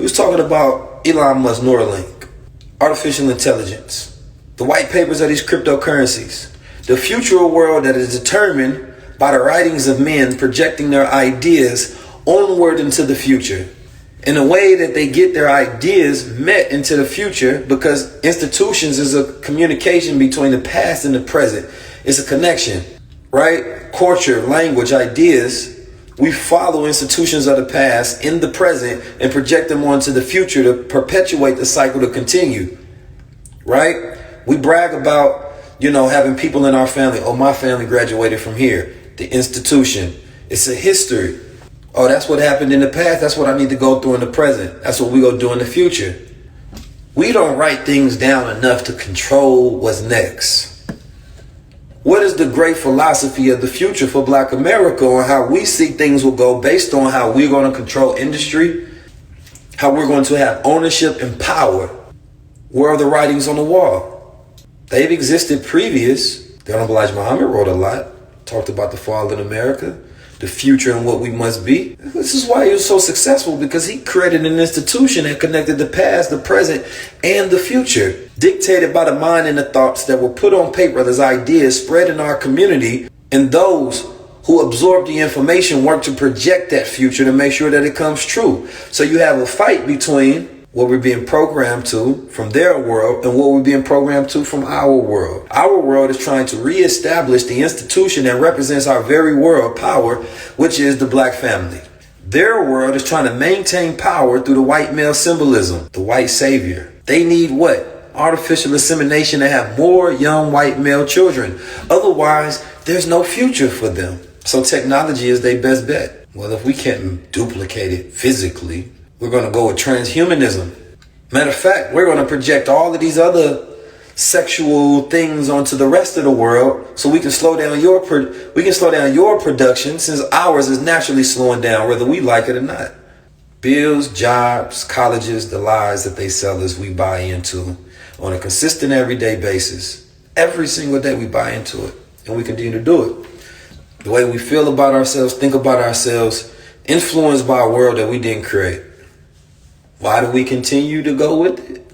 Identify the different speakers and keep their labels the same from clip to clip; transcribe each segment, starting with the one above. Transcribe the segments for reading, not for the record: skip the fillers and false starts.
Speaker 1: We was talking about Elon Musk, Neuralink, artificial intelligence, the white papers of these cryptocurrencies, the future world that is determined by the writings of men projecting their ideas onward into the future. In a way that they get their ideas met into the future, because institutions is a communication between the past and the present. It's a connection, right? Culture, language, ideas. We follow institutions of the past in the present and project them onto the future to perpetuate the cycle to continue, right? We brag about, having people in our family. Oh, my family graduated from here. The institution. It's a history. Oh, that's what happened in the past. That's what I need to go through in the present. That's what we go do in the future. We don't write things down enough to control what's next. What is the great philosophy of the future for Black America on how we see things will go based on how we're going to control industry, how we're going to have ownership and power? Where are the writings on the wall? They've existed previous. The Honorable Elijah Muhammad wrote a lot, talked about the fall in America, the future and what we must be. This is why he was so successful, because he created an institution that connected the past, the present, and the future, dictated by the mind and the thoughts that were put on paper as ideas spread in our community, and those who absorb the information work to project that future to make sure that it comes true. So you have a fight between what we're being programmed to from their world and what we're being programmed to from our world. Our world is trying to reestablish the institution that represents our very world power, which is the Black family. Their world is trying to maintain power through the white male symbolism, the white savior. They need what? Artificial insemination to have more young white male children. Otherwise, there's no future for them. So technology is their best bet. Well, if we can't duplicate it physically, we're going to go with transhumanism. Matter of fact, we're going to project all of these other sexual things onto the rest of the world so we can slow down your production, since ours is naturally slowing down whether we like it or not. Bills, jobs, colleges, the lies that they sell us, we buy into on a consistent everyday basis. Every single day we buy into it, and we continue to do it. The way we feel about ourselves, think about ourselves, influenced by a world that we didn't create. Why do we continue to go with it?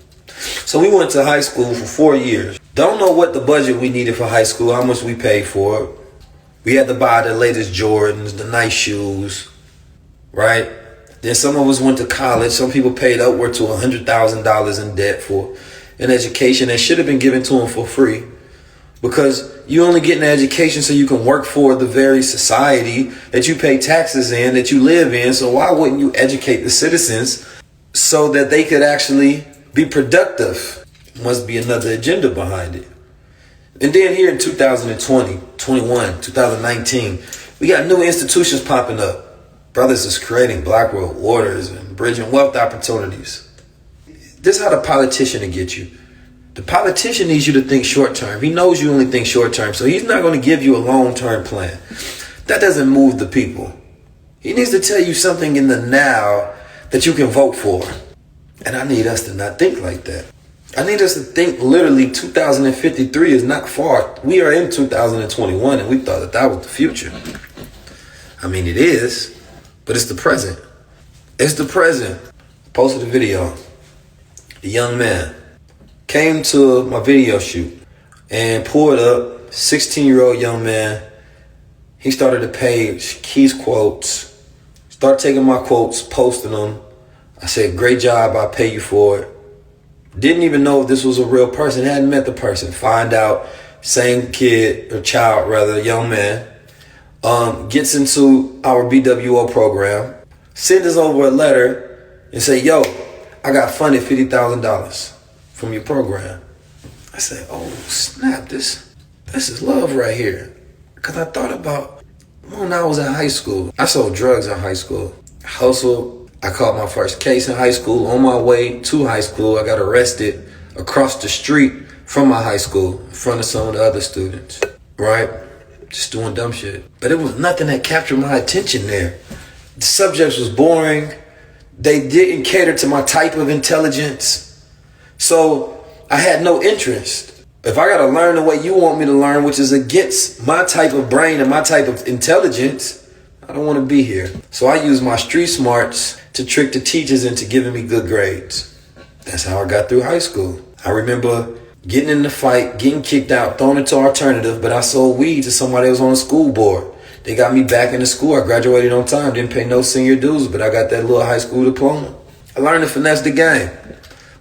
Speaker 1: So we went to high school for 4 years. Don't know what the budget we needed for high school, how much we paid for it. We had to buy the latest Jordans, the nice shoes, right? Then some of us went to college. Some people paid upward to $100,000 in debt for an education that should have been given to them for free. Because you only get an education so you can work for the very society that you pay taxes in, that you live in. So why wouldn't you educate the citizens so that they could actually be productive? Must be another agenda behind it. And then here in 2020, 21, 2019, we got new institutions popping up. Brothers is creating Black World Orders and bridging wealth opportunities. This is how the politician will get you. The politician needs you to think short term. He knows you only think short term, so he's not going to give you a long-term plan. That doesn't move the people. He needs to tell you something in the now that you can vote for. And I need us to not think like that. I need us to think literally 2053 is not far. We are in 2021 and we thought that was the future. I mean, it is, but it's the present. It's the present. I posted a video. The young man came to my video shoot and pulled up, 16-year-old young man. He started to page Keys quotes, started taking my quotes, posting them. I said, great job, I'll pay you for it. Didn't even know if this was a real person, hadn't met the person. Find out, same kid, or child rather, young man, gets into our BWO program, sends us over a letter and say, yo, I got funded $50,000 from your program. I said, oh snap, this is love right here. Because I thought about when I was in high school. I sold drugs in high school. I hustled. I caught my first case in high school. On my way to high school, I got arrested across the street from my high school in front of some of the other students, right? Just doing dumb shit. But it was nothing that captured my attention there. The subjects was boring. They didn't cater to my type of intelligence. So I had no interest. If I gotta learn the way you want me to learn, which is against my type of brain and my type of intelligence, I don't want to be here. So I use my street smarts to trick the teachers into giving me good grades. That's how I got through high school. I remember getting in the fight, getting kicked out, thrown into alternative, but I sold weed to somebody that was on the school board. They got me back into school. I graduated on time, didn't pay no senior dues, but I got that little high school diploma. I learned to finesse the game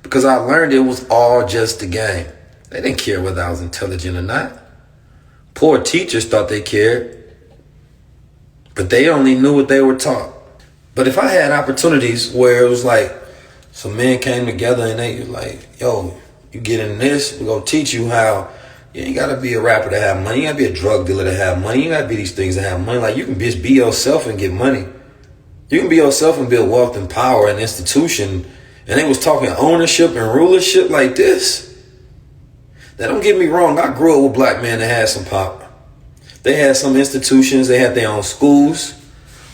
Speaker 1: because I learned it was all just a game. They didn't care whether I was intelligent or not. Poor teachers thought they cared, but they only knew what they were taught. But if I had opportunities where it was like some men came together and they were like, yo, you get in this, we're going to teach you how. You ain't got to be a rapper to have money. You got to be a drug dealer to have money. You got to be these things to have money. Like, you can just be yourself and get money. You can be yourself and build wealth and power and institution. And they was talking ownership and rulership like this. Now, don't get me wrong. I grew up with black men that had some pop. They had some institutions. They had their own schools,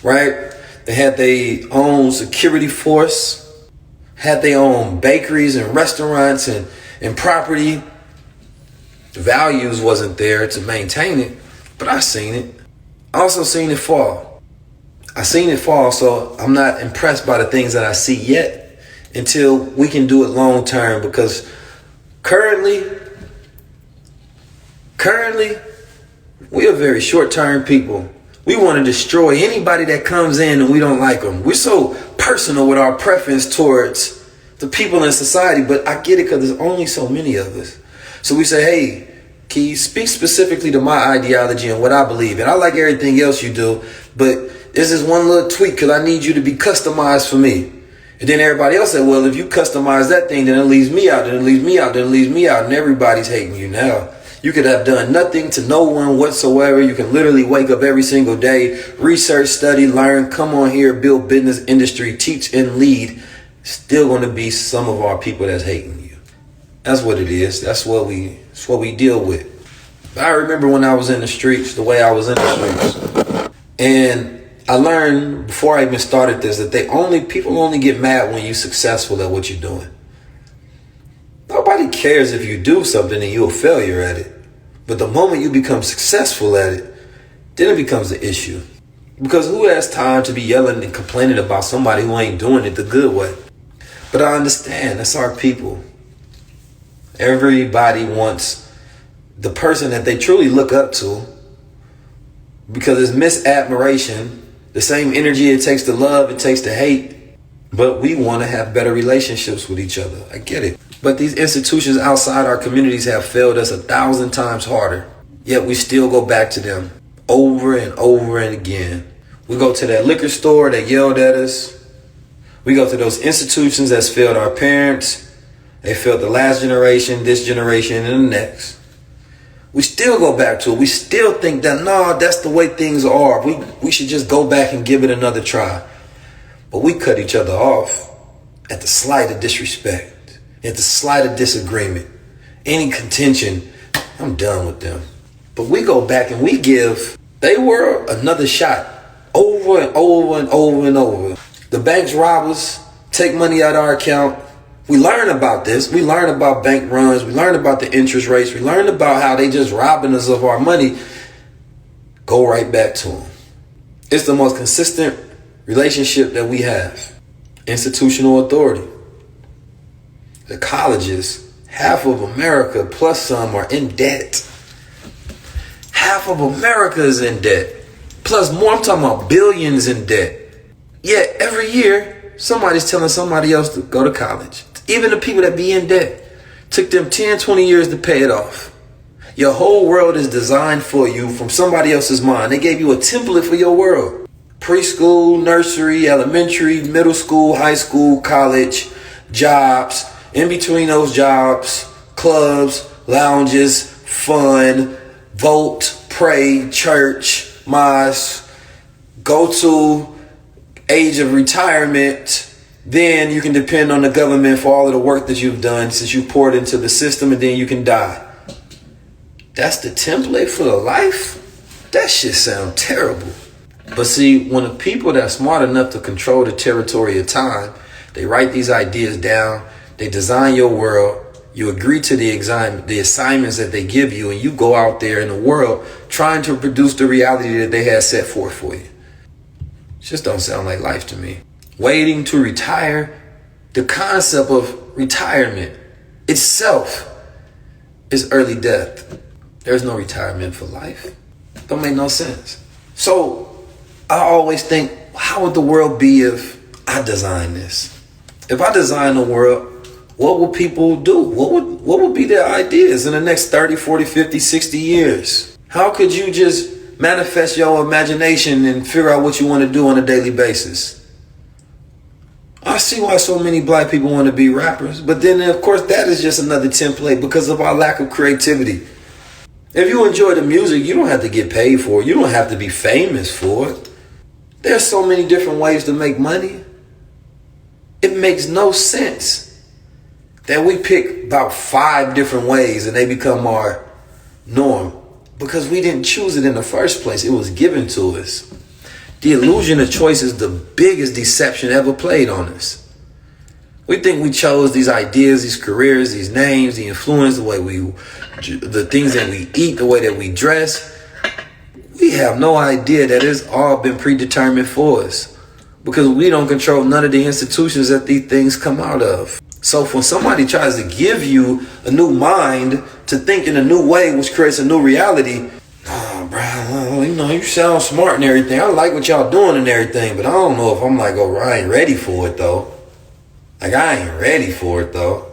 Speaker 1: right? They had their own security force, had their own bakeries and restaurants and property. The values wasn't there to maintain it, but I seen it. I also seen it fall. I seen it fall, so I'm not impressed by the things that I see yet until we can do it long term, because currently, we are very short-term people. We want to destroy anybody that comes in and we don't like them. We're so personal with our preference towards the people in society, but I get it because there's only so many of us. So we say, hey, can you speak specifically to my ideology and what I believe in? I like everything else you do, but this is one little tweak because I need you to be customized for me. And then everybody else said, well, if you customize that thing, then it leaves me out, then it leaves me out, then it leaves me out, and everybody's hating you now. You could have done nothing to no one whatsoever. You can literally wake up every single day, research, study, learn, come on here, build business, industry, teach, and lead. Still going to be some of our people that's hating you. That's what it is. That's what we deal with. But I remember when I was in the streets, the way I was in the streets. And I learned before I even started this that people only get mad when you're successful at what you're doing. Nobody cares if you do something and you're a failure at it. But the moment you become successful at it, then it becomes an issue. Because who has time to be yelling and complaining about somebody who ain't doing it the good way? But I understand, that's our people. Everybody wants the person that they truly look up to, because it's misadmiration, the same energy it takes to love, it takes to hate. But we want to have better relationships with each other. I get it. But these institutions outside our communities have failed us 1,000 times harder. Yet we still go back to them over and over and again. We go to that liquor store that yelled at us. We go to those institutions that's failed our parents. They failed the last generation, this generation, and the next. We still go back to it. We still think that, no, that's the way things are. We should just go back and give it another try. But we cut each other off at the slight of disrespect, at the slight of disagreement, any contention. I'm done with them. But we go back and we give they were another shot over and over and over and over. The banks rob us, take money out of our account. We learn about this. We learn about bank runs. We learn about the interest rates. We learn about how they just robbing us of our money. Go right back to them. It's the most consistent relationship that we have. Institutional authority. The colleges, half of America plus some are in debt. Half of America is in debt. Plus more, I'm talking about billions in debt. Yet every year, somebody's telling somebody else to go to college. Even the people that be in debt. Took them 10, 20 years to pay it off. Your whole world is designed for you from somebody else's mind. They gave you a template for your world. Preschool, nursery, elementary, middle school, high school, college, jobs. In between those jobs, clubs, lounges, fun, vote, pray, church, mosque, go to age of retirement. Then you can depend on the government for all of the work that you've done since you poured into the system, and then you can die. That's the template for the life? That shit sound terrible. But see, when the people that are smart enough to control the territory of time, they write these ideas down, they design your world, you agree to the assignments that they give you, and you go out there in the world trying to produce the reality that they had set forth for you. It just don't sound like life to me. waiting to retire. The concept of retirement itself is early death. There's no retirement for life. Don't make no sense. So I always think, how would the world be if I designed this? If I design the world, what would people do? What would be their ideas in the next 30, 40, 50, 60 years? How could you just manifest your imagination and figure out what you want to do on a daily basis? I see why so many black people want to be rappers, but then of course that is just another template because of our lack of creativity. If you enjoy the music, you don't have to get paid for it. You don't have to be famous for it. There's so many different ways to make money. It makes no sense that we pick about 5 different ways and they become our norm because we didn't choose it in the first place. It was given to us. The illusion of choice is the biggest deception ever played on us. We think we chose these ideas, these careers, these names, the influence, the things that we eat, the way that we dress. We have no idea that it's all been predetermined for us because we don't control none of the institutions that these things come out of. So when somebody tries to give you a new mind to think in a new way, which creates a new reality, you sound smart and everything. I like what y'all doing and everything, but I don't know if I'm like, I ain't ready for it though. I ain't ready for it though.